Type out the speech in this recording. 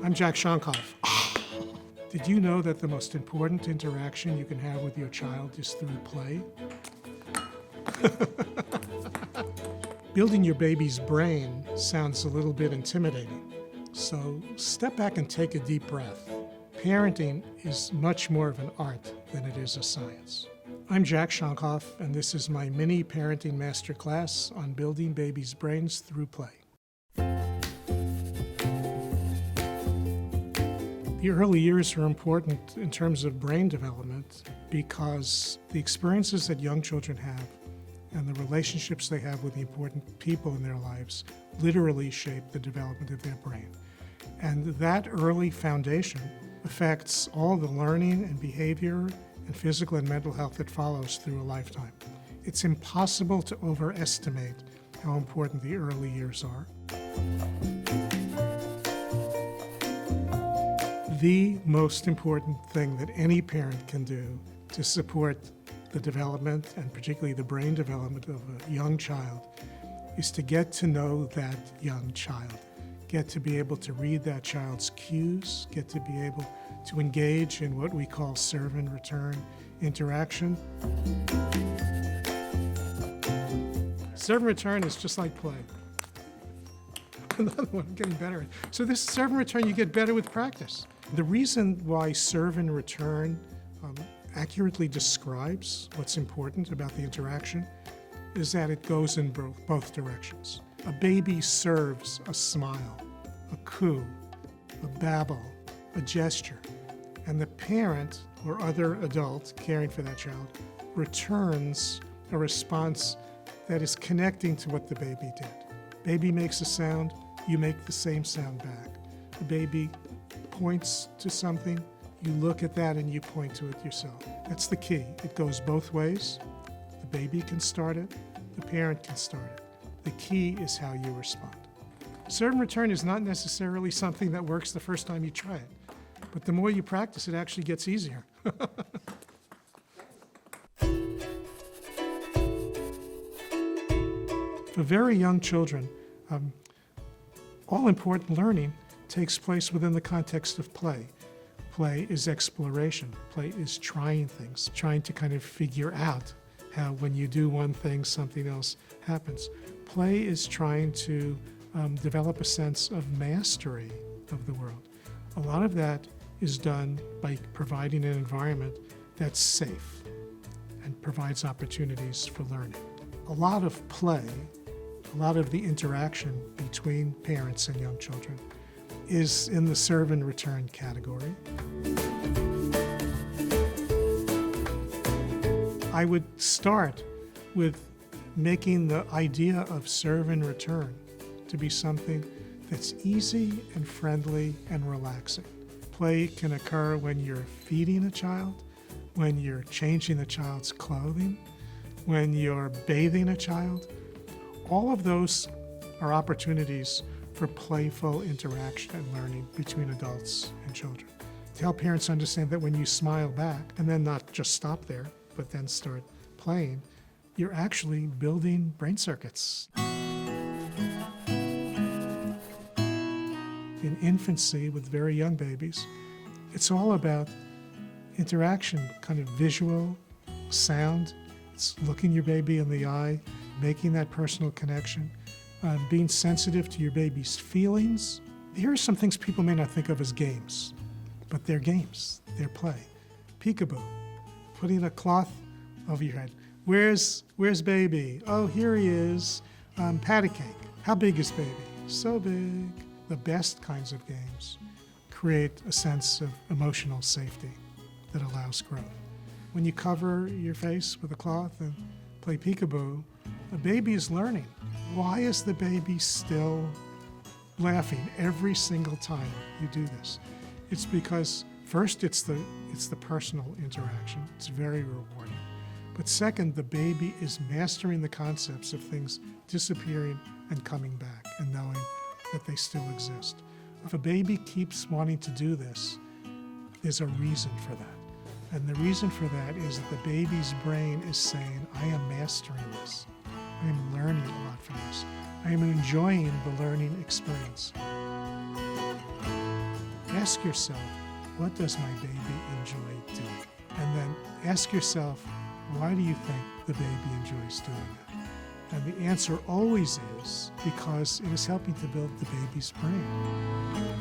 I'm Jack Shonkoff. Did you know that the most important interaction you can have with your child is through play? Building your baby's brain sounds a little bit intimidating, so step back and take a deep breath. Parenting is much more of an art than it is a science. I'm Jack Shonkoff, and this is my mini parenting masterclass on building babies' brains through play. The early years are important in terms of brain development because the experiences that young children have and the relationships they have with the important people in their lives literally shape the development of their brain. And that early foundation affects all the learning and behavior and physical and mental health that follows through a lifetime. It's impossible to overestimate how important the early years are. The most important thing that any parent can do to support the development, and particularly the brain development of a young child, is to get to know that young child, get to be able to read that child's cues, get to be able to engage in what we call serve and return interaction. Serve and return is just like play. Another one, I'm getting better at. So this serve and return, you get better with practice. The reason why serve and return accurately describes what's important about the interaction is that it goes in both directions. A baby serves a smile, a coo, a babble, a gesture, and the parent or other adult caring for that child returns a response that is connecting to what the baby did. Baby makes a sound, you make the same sound back. A baby points to something, you look at that and you point to it yourself. That's the key. It goes both ways. The baby can start it, the parent can start it. The key is how you respond. Serve and return is not necessarily something that works the first time you try it, but the more you practice, it actually gets easier. For very young children, all important learning takes place within the context of play. Play is exploration. Play is trying things, trying to kind of figure out how when you do one thing, something else happens. Play is trying to develop a sense of mastery of the world. A lot of that is done by providing an environment that's safe and provides opportunities for learning. A lot of play, a lot of the interaction between parents and young children is in the serve and return category. I would start with making the idea of serve and return to be something that's easy and friendly and relaxing. Play can occur when you're feeding a child, when you're changing a child's clothing, when you're bathing a child. All of those are opportunities for playful interaction and learning between adults and children. To help parents understand that when you smile back, and then not just stop there, but then start playing, you're actually building brain circuits. In infancy with very young babies, it's all about interaction, kind of visual, sound. It's looking your baby in the eye, making that personal connection, being sensitive to your baby's feelings. Here are some things people may not think of as games, but they're games, they're play. Peekaboo, putting a cloth over your head. Where's baby? Oh, here he is. Patty cake. How big is baby? So big. The best kinds of games create a sense of emotional safety that allows growth. When you cover your face with a cloth and play peekaboo, a baby is learning. Why is the baby still laughing every single time you do this? It's because first it's the personal interaction. It's very rewarding. But second, the baby is mastering the concepts of things disappearing and coming back and knowing that they still exist. If a baby keeps wanting to do this, there's a reason for that. And the reason for that is that the baby's brain is saying, I am mastering this. I am learning a lot from this. I am enjoying the learning experience. ask yourself, what does my baby enjoy doing? And then ask yourself, why do you think the baby enjoys doing that? And the answer always is because it is helping to build the baby's brain.